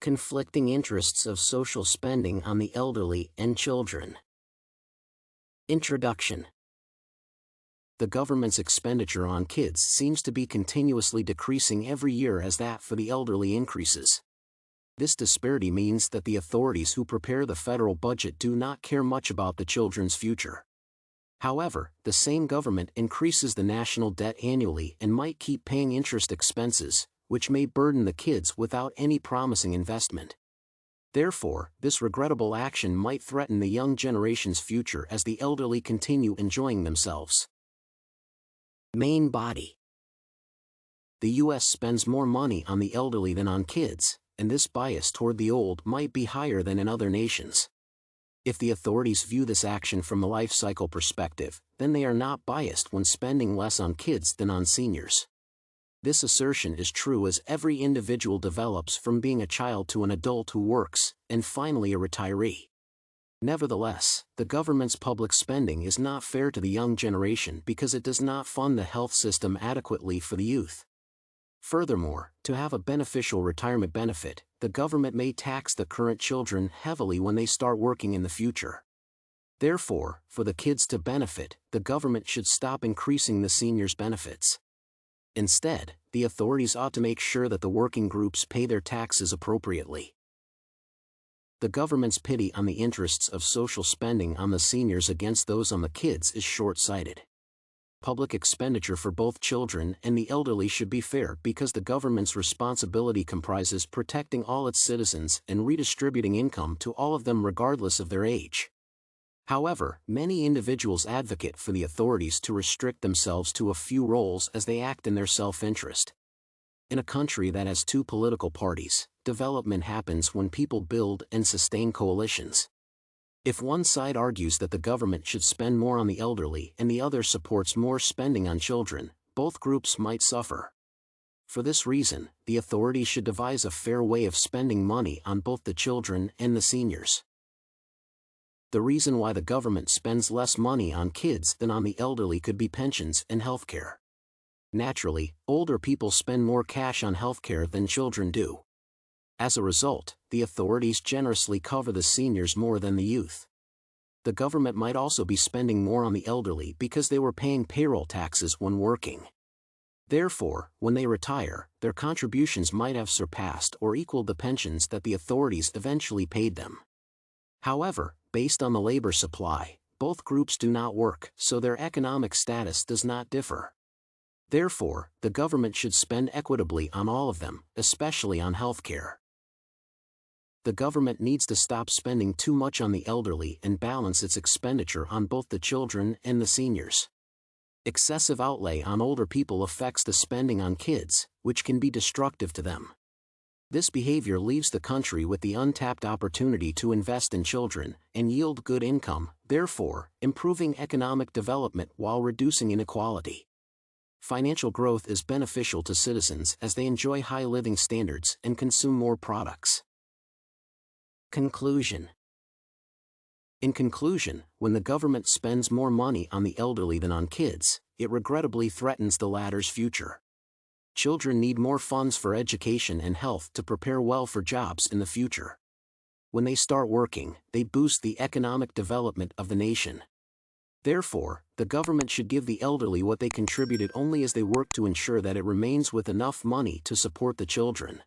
conflicting interests of social spending on the elderly and children. Introduction. The government's expenditure on kids seems to be continuously decreasing every year as that for the elderly increases. This disparity means that the authorities who prepare the federal budget do not care much about the children's future. However, the same government increases the national debt annually and might keep paying interest expenses, which may burden the kids without any promising investment. Therefore, this regrettable action might threaten the young generation's future as the elderly continue enjoying themselves. Main body. The U.S. spends more money on the elderly than on kids, and this bias toward the old might be higher than in other nations. If the authorities view this action from a life cycle perspective, then they are not biased when spending less on kids than on seniors. This assertion is true as every individual develops from being a child to an adult who works, and finally a retiree. Nevertheless, the government's public spending is not fair to the young generation because it does not fund the health system adequately for the youth. Furthermore, to have a beneficial retirement benefit, the government may tax the current children heavily when they start working in the future. Therefore, for the kids to benefit, the government should stop increasing the seniors' benefits. Instead, the authorities ought to make sure that the working groups pay their taxes appropriately. The government's pity on the interests of social spending on the seniors against those on the kids is short-sighted. Public expenditure for both children and the elderly should be fair because the government's responsibility comprises protecting all its citizens and redistributing income to all of them regardless of their age. However, many individuals advocate for the authorities to restrict themselves to a few roles as they act in their self-interest. In a country that has two political parties, development happens when people build and sustain coalitions. If one side argues that the government should spend more on the elderly and the other supports more spending on children, both groups might suffer. For this reason, the authorities should devise a fair way of spending money on both the children and the seniors. The reason why the government spends less money on kids than on the elderly could be pensions and healthcare. Naturally, older people spend more cash on healthcare than children do. As a result, the authorities generously cover the seniors more than the youth. The government might also be spending more on the elderly because they were paying payroll taxes when working. Therefore, when they retire, their contributions might have surpassed or equaled the pensions that the authorities eventually paid them. However, based on the labor supply, both groups do not work, so their economic status does not differ. Therefore, the government should spend equitably on all of them, especially on healthcare. The government needs to stop spending too much on the elderly and balance its expenditure on both the children and the seniors. Excessive outlay on older people affects the spending on kids, which can be destructive to them. This behavior leaves the country with the untapped opportunity to invest in children and yield good income, therefore, improving economic development while reducing inequality. Financial growth is beneficial to citizens as they enjoy high living standards and consume more products. Conclusion. In conclusion, when the government spends more money on the elderly than on kids, it regrettably threatens the latter's future. Children need more funds for education and health to prepare well for jobs in the future. When they start working, they boost the economic development of the nation. Therefore, the government should give the elderly what they contributed only as they work to ensure that it remains with enough money to support the children.